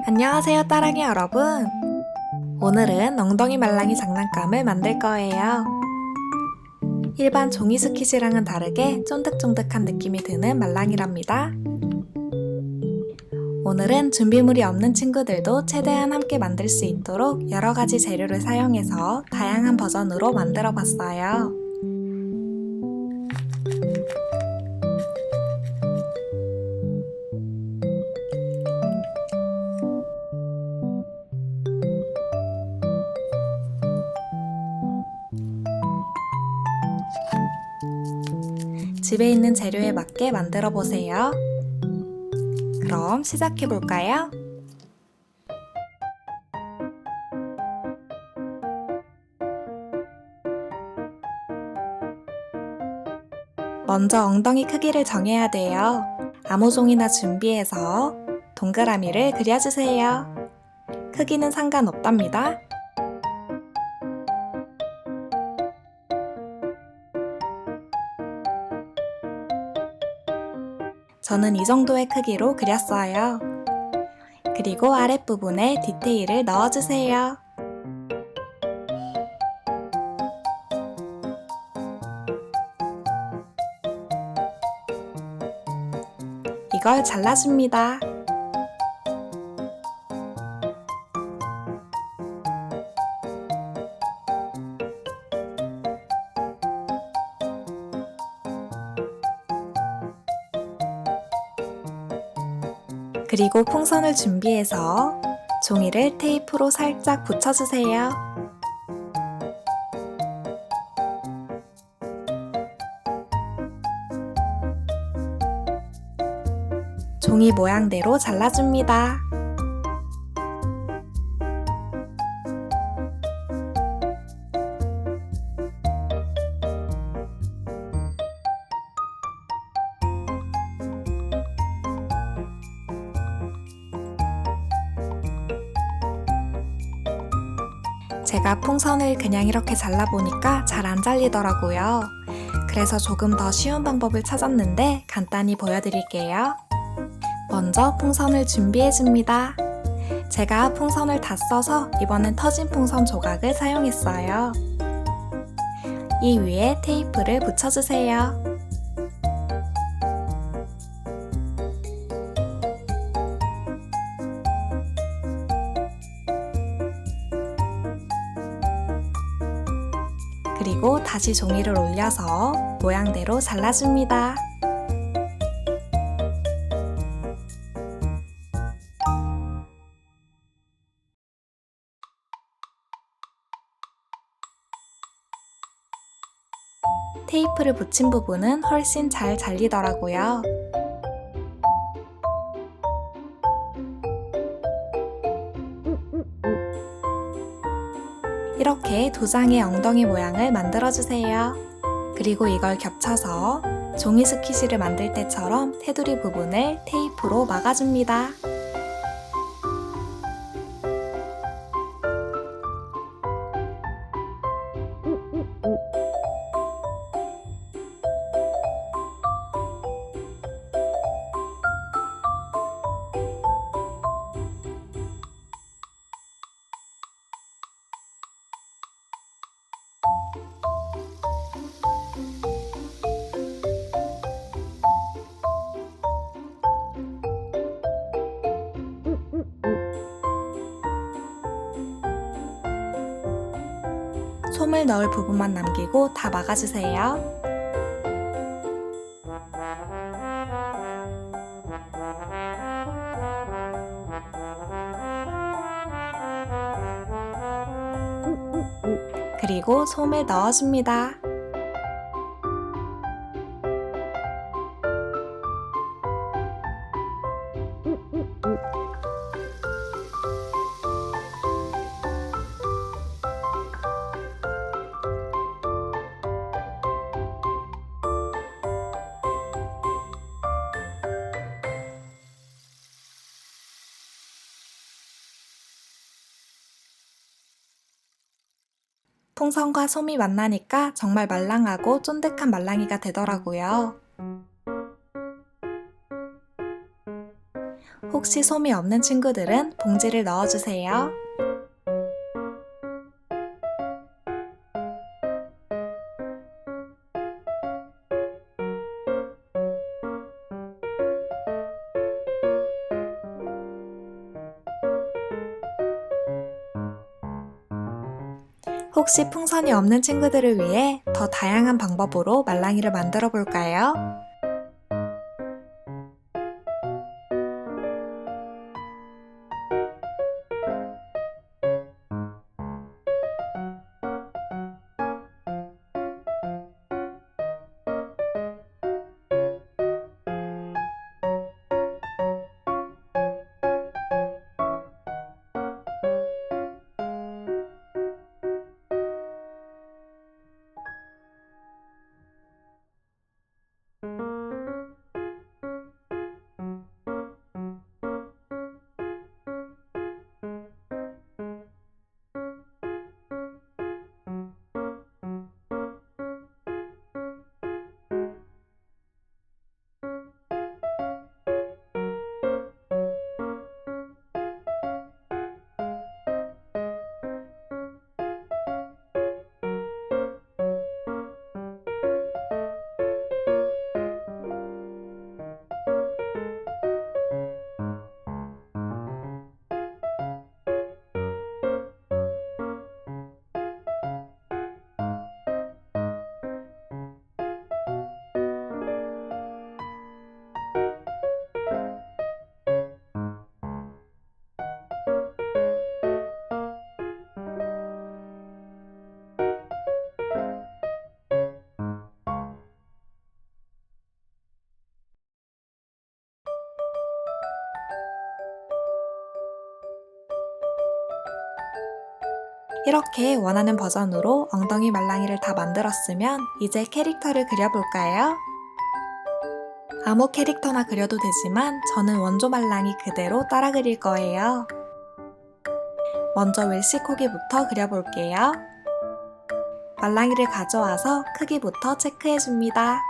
안녕하세요, 따랑이 여러분. 오늘은 엉덩이 말랑이 장난감을 만들 거예요. 일반 종이 스킷이랑은 다르게 쫀득쫀득한 느낌이 드는 말랑이랍니다. 오늘은 준비물이 없는 친구들도 최대한 함께 만들 수 있도록 여러 가지 재료를 사용해서 다양한 버전으로 만들어 봤어요. 집에 있는 재료에 맞게 만들어 보세요. 그럼 시작해 볼까요? 먼저 엉덩이 크기를 정해야 돼요. 아무 종이나 준비해서 동그라미를 그려주세요. 크기는 상관없답니다. 저는 이 정도의 크기로 그렸어요. 그리고 아랫부분에 디테일을 넣어주세요. 이걸 잘라줍니다. 그리고 풍선을 준비해서 종이를 테이프로 살짝 붙여주세요. 종이 모양대로 잘라줍니다. 제가 풍선을 그냥 이렇게 잘라보니까 잘 안 잘리더라고요. 그래서 조금 더 쉬운 방법을 찾았는데 간단히 보여드릴게요. 먼저 풍선을 준비해줍니다. 제가 풍선을 다 써서 이번엔 터진 풍선 조각을 사용했어요. 이 위에 테이프를 붙여주세요. 그리고 다시 종이를 올려서 모양대로 잘라줍니다. 테이프를 붙인 부분은 훨씬 잘 잘리더라고요. 이렇게 두 장의 엉덩이 모양을 만들어주세요. 그리고 이걸 겹쳐서 종이 스키시를 만들 때처럼 테두리 부분을 테이프로 막아줍니다. 솜을 넣을 부분만 남기고 다 막아주세요. 그리고 솜을 넣어줍니다. 풍선과 솜이 만나니까 정말 말랑하고 쫀득한 말랑이가 되더라고요. 혹시 솜이 없는 친구들은 봉지를 넣어주세요. 혹시 풍선이 없는 친구들을 위해 더 다양한 방법으로 말랑이를 만들어 볼까요? 이렇게 원하는 버전으로 엉덩이 말랑이를 다 만들었으면 이제 캐릭터를 그려볼까요? 아무 캐릭터나 그려도 되지만 저는 원조 말랑이 그대로 따라 그릴 거예요. 먼저 웰시코기부터 그려볼게요. 말랑이를 가져와서 크기부터 체크해줍니다.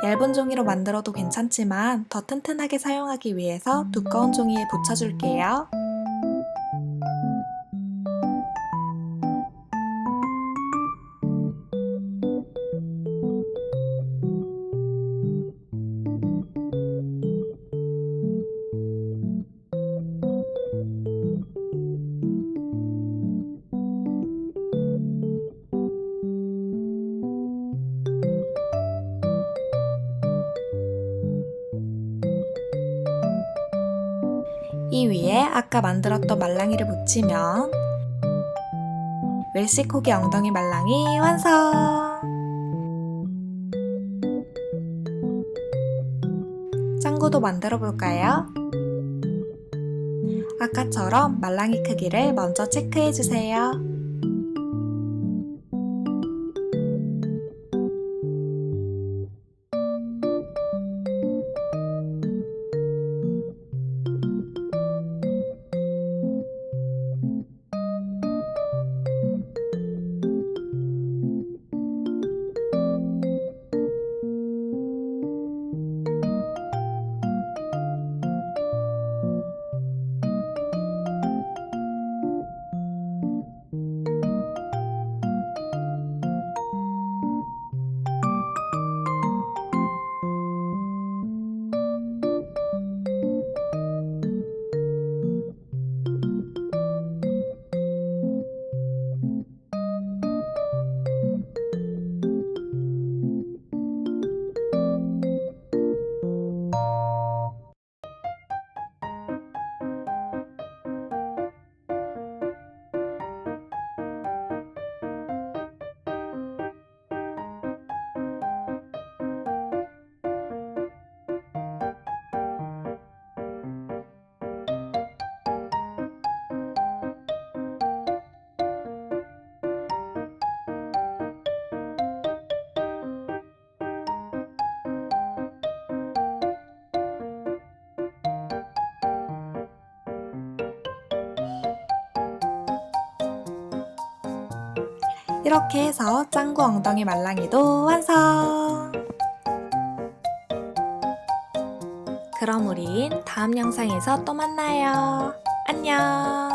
얇은 종이로 만들어도 괜찮지만 더 튼튼하게 사용하기 위해서 두꺼운 종이에 붙여줄게요. 이 위에 아까 만들었던 말랑이를 붙이면 웰시코기 엉덩이 말랑이 완성! 짱구도 만들어 볼까요? 아까처럼 말랑이 크기를 먼저 체크해 주세요. 이렇게 해서 짱구 엉덩이 말랑이도 완성! 그럼 우린 다음 영상에서 또 만나요. 안녕!